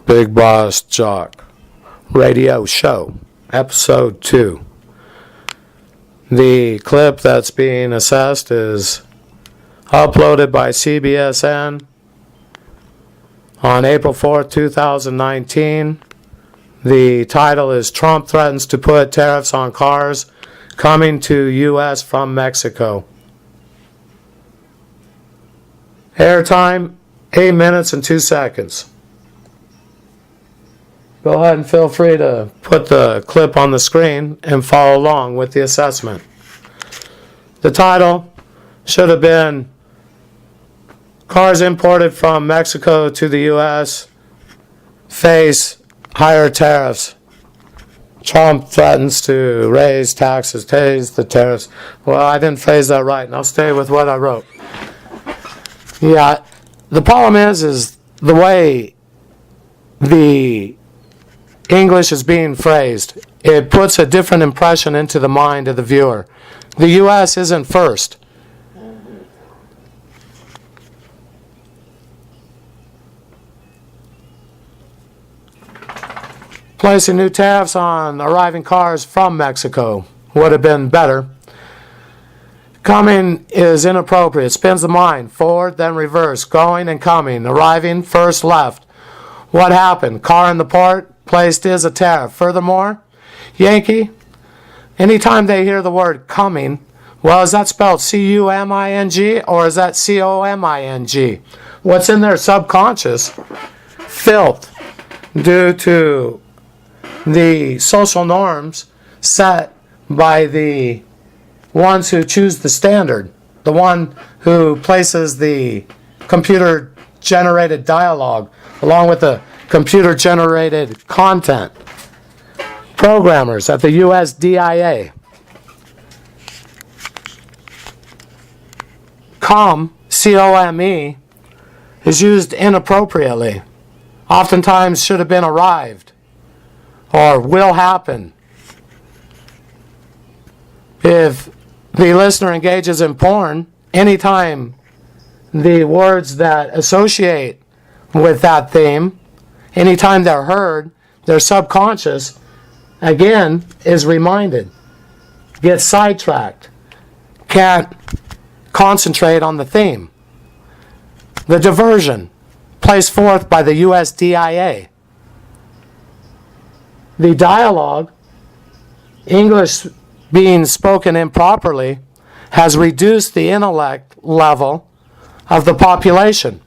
Big Boss Jock Radio Show, Episode 2. The clip that's being assessed is uploaded by CBSN on April 4th, 2019. The title is Trump Threatens to Put Tariffs on Cars Coming to U.S. from Mexico. Airtime, 8 minutes and 2 seconds. Go ahead and feel free to put the clip on the screen and follow along with the assessment. The title should have been Cars Imported from Mexico to the U.S. Face Higher Tariffs. Trump threatens to raise taxes, the tariffs. Well, I didn't phrase that right, and I'll stay with what I wrote. Yeah, the problem is the way the English is being phrased. It puts a different impression into the mind of the viewer. The U.S. isn't first. Placing new tariffs on arriving cars from Mexico would have been better. Coming is inappropriate. Spins the mind. Forward, then reverse. Going and coming. Arriving, first left. What happened? Car in the port. Placed is a tariff. Furthermore, Yankee, anytime they hear the word coming, well, is that spelled C-U-M-I-N-G or is that C-O-M-I-N-G? What's in their subconscious? Filth, due to the social norms set by the ones who choose the standard, the one who places the computer-generated dialogue along with the computer-generated content. Programmers at the USDIA. C-O-M-E, is used inappropriately. Oftentimes should have been arrived or will happen. If the listener engages in porn, anytime the words that associate with that theme, anytime they're heard, their subconscious, again, is reminded, gets sidetracked, can't concentrate on the theme. The diversion placed forth by the USDIA. The dialogue, English being spoken improperly, has reduced the intellect level of the population.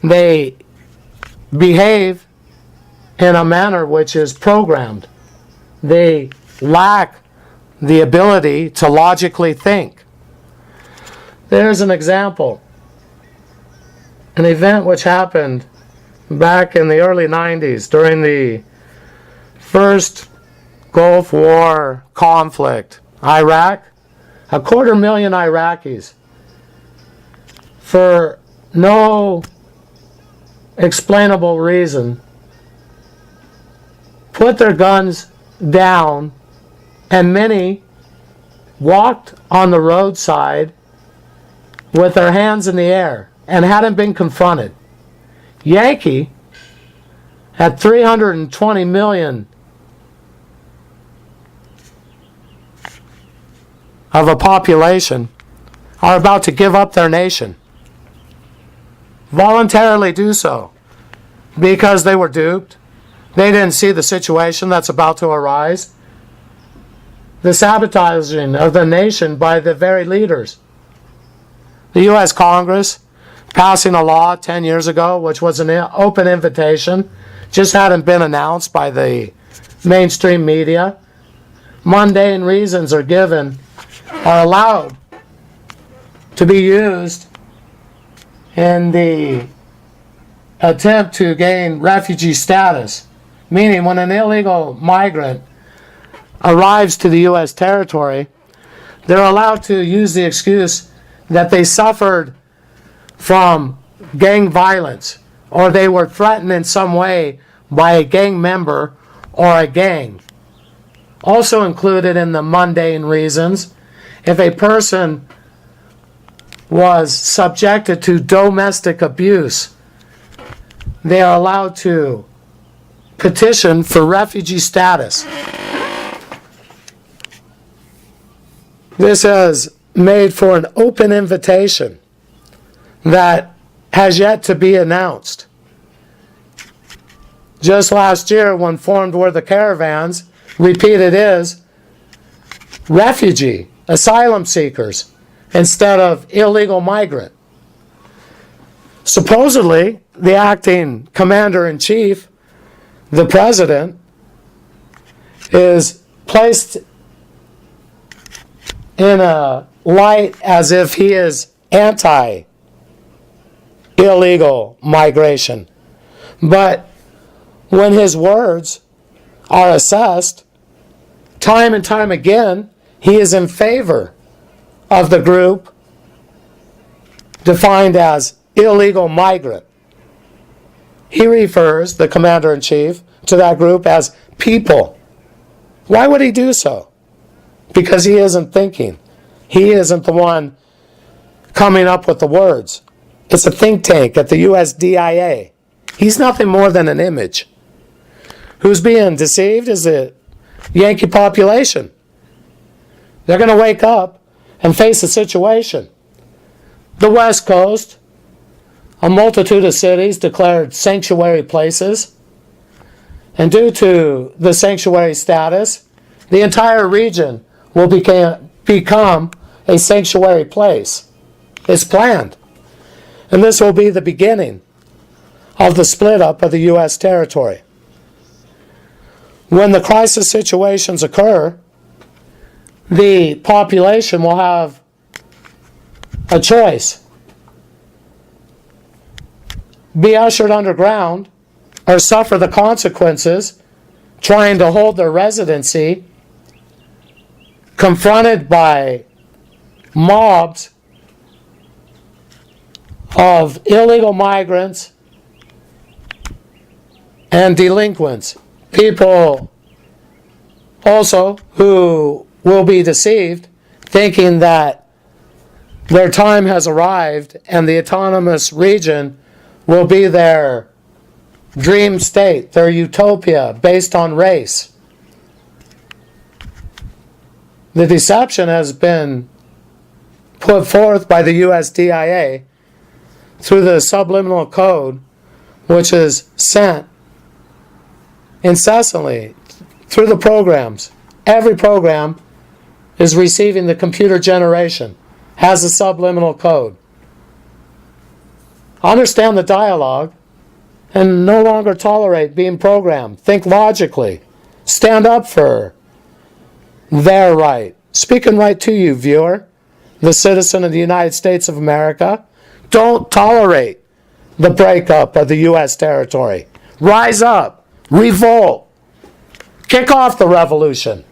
They behave in a manner which is programmed. They lack the ability to logically think. There's an example. An event which happened back in the early 90s during the first Gulf War conflict. Iraq, 250,000 Iraqis, for no explainable reason, put their guns down, and many walked on the roadside with their hands in the air and hadn't been confronted. Yankee had 320 million of a population are about to give up their nation. Voluntarily do so because they were duped. They didn't see the situation that's about to arise. The sabotaging of the nation by the very leaders. The U.S. Congress passing a law 10 years ago, which was an open invitation, just hadn't been announced by the mainstream media. Mundane reasons are allowed to be used in the attempt to gain refugee status, meaning when an illegal migrant arrives to the U.S. territory, they're allowed to use the excuse that they suffered from gang violence or they were threatened in some way by a gang member or a gang. Also included in the mundane reasons, if a person was subjected to domestic abuse, they are allowed to petition for refugee status. This has made for an open invitation that has yet to be announced. Just last year, when formed were the caravans, repeated is refugee, asylum seekers, instead of illegal migrant. Supposedly, the acting commander-in-chief, the president, is placed in a light as if he is anti-illegal migration. But when his words are assessed, time and time again, he is in favor of the group defined as illegal migrant. He refers, the commander-in-chief, to that group as people. Why would he do so? Because he isn't thinking. He isn't the one coming up with the words. It's a think tank at the USDIA. He's nothing more than an image. Who's being deceived is the Yankee population. They're going to wake up and face a situation. The West Coast, a multitude of cities declared sanctuary places, and due to the sanctuary status, the entire region will become a sanctuary place. It's planned. And this will be the beginning of the split up of the U.S. territory. When the crisis situations occur, the population will have a choice. Be ushered underground or suffer the consequences trying to hold their residency, confronted by mobs of illegal migrants and delinquents. People also who will be deceived, thinking that their time has arrived and the autonomous region will be their dream state, their utopia based on race. The deception has been put forth by the USDIA through the subliminal code, which is sent incessantly through the programs. Every program is receiving the computer generation, has a subliminal code. Understand the dialogue and no longer tolerate being programmed. Think logically. Stand up for their right. Speaking right to you, viewer, the citizen of the United States of America. Don't tolerate the breakup of the U.S. territory. Rise up. Revolt. Kick off the revolution.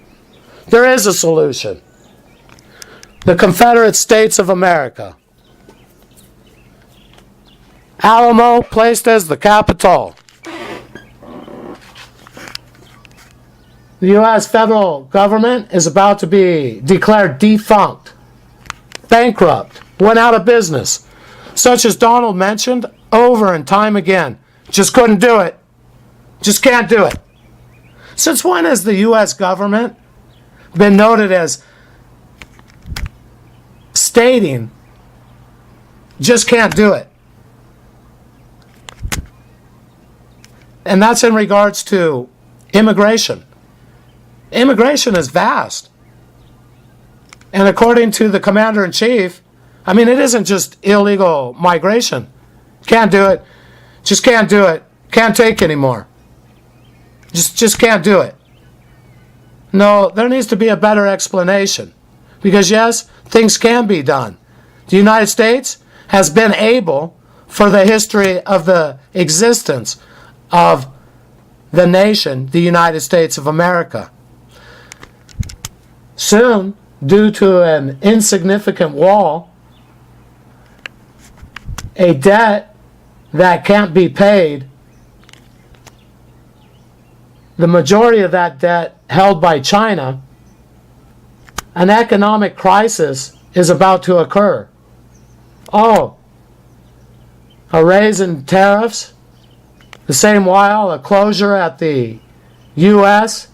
There is a solution. The Confederate States of America. Alamo placed as the capital. The U.S. federal government is about to be declared defunct, bankrupt, went out of business, such as Donald mentioned over and time again. Just couldn't do it. Just can't do it. Since when has the U.S. government been noted as stating, just can't do it? And that's in regards to immigration. Immigration is vast. And according to the commander-in-chief, I mean, it isn't just illegal migration. Can't do it. Just can't do it. Can't take anymore. Just can't do it. No, there needs to be a better explanation. Because yes, things can be done. The United States has been able, for the history of the existence of the nation, the United States of America. Soon, due to an insignificant wall, a debt that can't be paid, the majority of that debt held by China, an economic crisis is about to occur. Oh, a raise in tariffs The same while a closure at the U.S.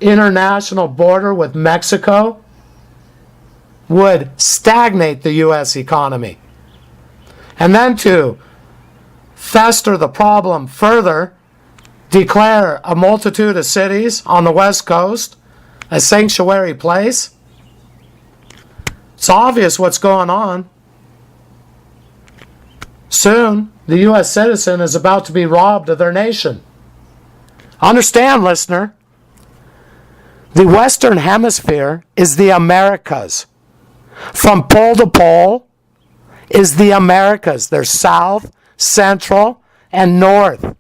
international border with Mexico would stagnate the U.S. economy. And then to fester the problem further, declare a multitude of cities on the West Coast a sanctuary place. It's obvious what's going on. Soon, the U.S. citizen is about to be robbed of their nation. Understand, listener, the Western Hemisphere is the Americas. From pole to pole is the Americas. There's South, Central, and North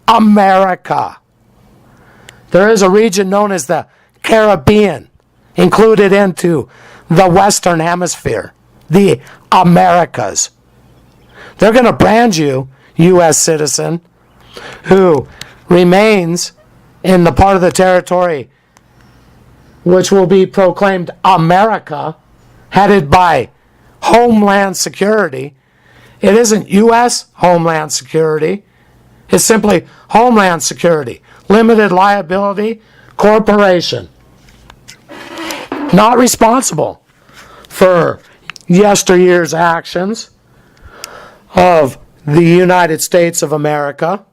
America. There is a region known as the Caribbean, included into the Western Hemisphere, the Americas. They're going to brand you, U.S. citizen, who remains in the part of the territory which will be proclaimed America, headed by Homeland Security. It isn't U.S. Homeland Security. It's simply Homeland Security, limited liability corporation. Not responsible for yesteryear's actions of the United States of America.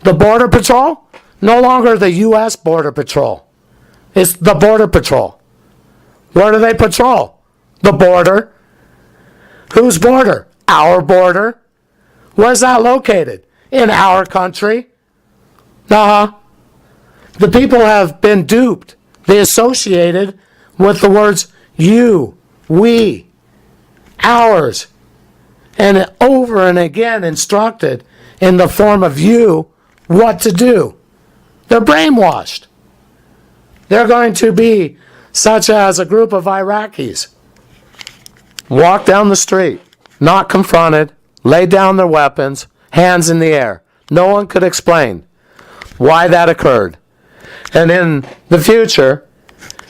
The Border Patrol, no longer the U.S. Border Patrol. It's the Border Patrol. Where do they patrol? The border. Whose border? Our border. Where's that located? In our country. The people have been duped. They associated with the words you, we, ours, and over and again instructed in the form of you what to do. They're brainwashed. They're going to be such as a group of Iraqis. Walk down the street, not confronted, lay down their weapons, hands in the air. No one could explain why that occurred. And in the future,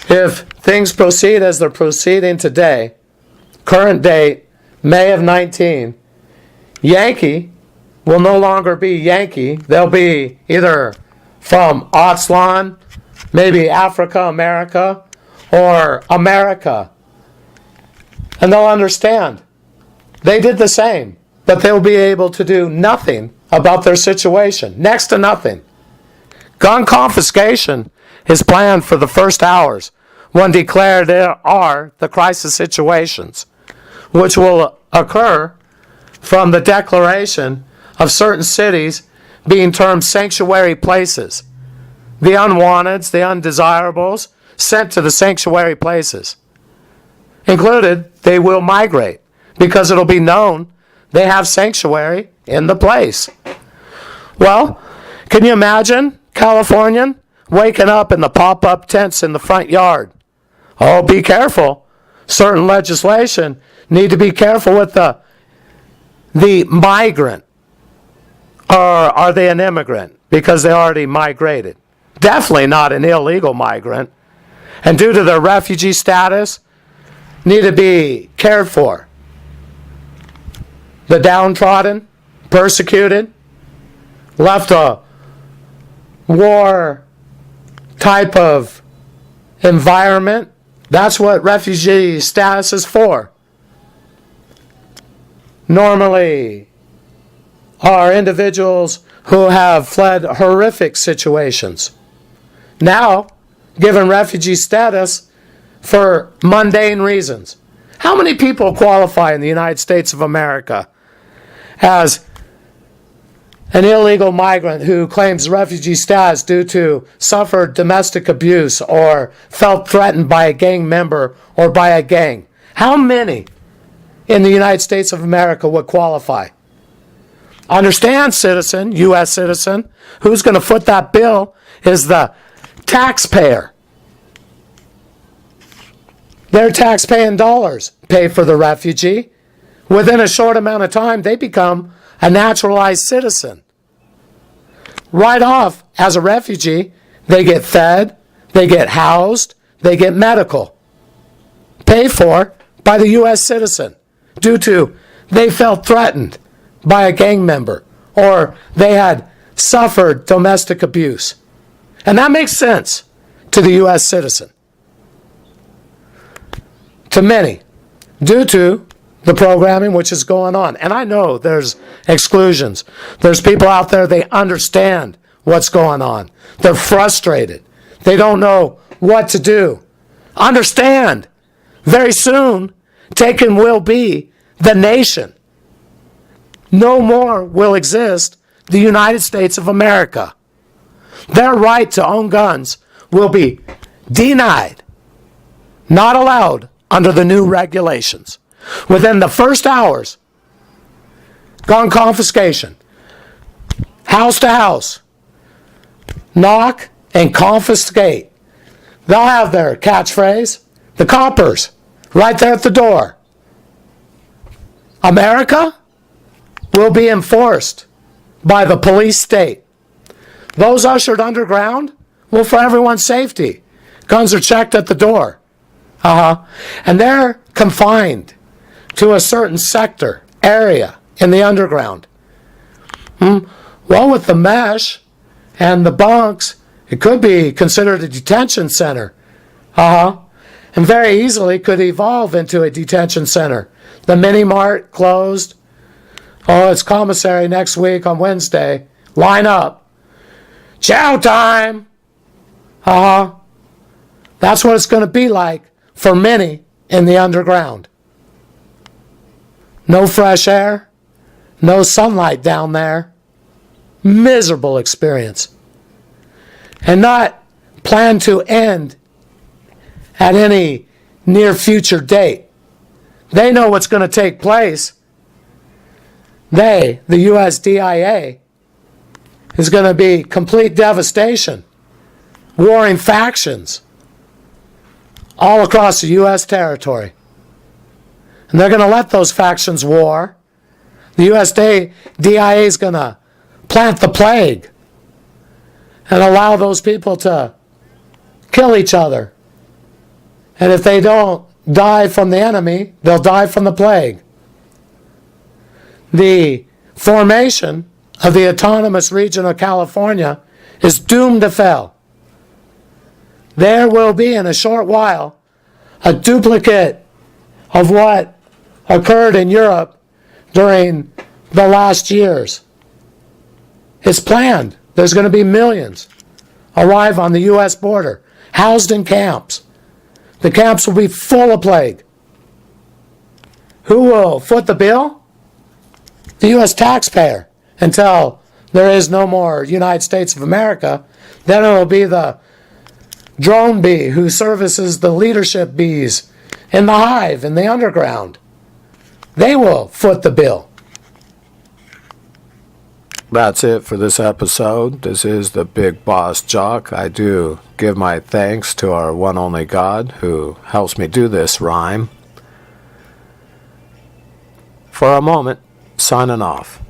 if things proceed as they're proceeding today, current date, May of 19, Yankee will no longer be Yankee. They'll be either from Aztlan, maybe Africa, America, or America. And they'll understand. They did the same, but they'll be able to do nothing about their situation. Next to nothing. Gun confiscation is planned for the first hours when declared there are the crisis situations, which will occur from the declaration of certain cities being termed sanctuary places. The unwanteds, the undesirables, sent to the sanctuary places. Included, they will migrate because it'll be known they have sanctuary in the place. Well, can you imagine Californian waking up in the pop-up tents in the front yard? Oh, be careful. Certain legislation need to be careful with the migrant. Or are they an immigrant? Because they already migrated. Definitely not an illegal migrant. And due to their refugee status, need to be cared for. The downtrodden, persecuted, left a war type of environment. That's what refugee status is for. Normally, are individuals who have fled horrific situations. Now, given refugee status for mundane reasons. How many people qualify in the United States of America as an illegal migrant who claims refugee status due to suffered domestic abuse or felt threatened by a gang member or by a gang? How many in the United States of America would qualify? Understand, citizen, U.S. citizen, who's going to foot that bill is the taxpayer. Their tax-paying dollars pay for the refugee. Within a short amount of time, they become a naturalized citizen. Right off, as a refugee, they get fed, they get housed, they get medical. Paid for by the U.S. citizen due to they felt threatened by a gang member or they had suffered domestic abuse. And that makes sense to the U.S. citizen. To many, due to the programming which is going on. And I know there's exclusions. There's people out there, they understand what's going on. They're frustrated. They don't know what to do. Understand, very soon, taken will be the nation. No more will exist the United States of America. Their right to own guns will be denied, not allowed under the new regulations. Within the first hours, gun confiscation, house to house, knock and confiscate. They'll have their catchphrase, the coppers, right there at the door. America will be enforced by the police state. Those ushered underground, well, for everyone's safety. Guns are checked at the door. And they're confined to a certain sector, area in the underground. Well, with the mesh and the bunks, it could be considered a detention center. And very easily could evolve into a detention center. The mini-mart closed. Oh, it's commissary next week on Wednesday. Line up. Chow time. That's what it's going to be like for many in the underground. No fresh air. No sunlight down there. Miserable experience. And not planned to end at any near future date. They know what's going to take place. The USDIA, is going to be complete devastation, warring factions all across the U.S. territory. And they're going to let those factions war. The USDIA is going to plant the plague and allow those people to kill each other. And if they don't die from the enemy, they'll die from the plague. The formation of the autonomous region of California is doomed to fail. There will be in a short while a duplicate of what occurred in Europe during the last years. It's planned. There's going to be millions arrive on the U.S. border, housed in camps. The camps will be full of plague. Who will foot the bill? The U.S. taxpayer. Until there is no more United States of America, then it will be the drone bee who services the leadership bees in the hive, in the underground. They will foot the bill. That's it for this episode. This is the Big Boss Jock. I do give my thanks to our one only God who helps me do this rhyme. For a moment, signing off.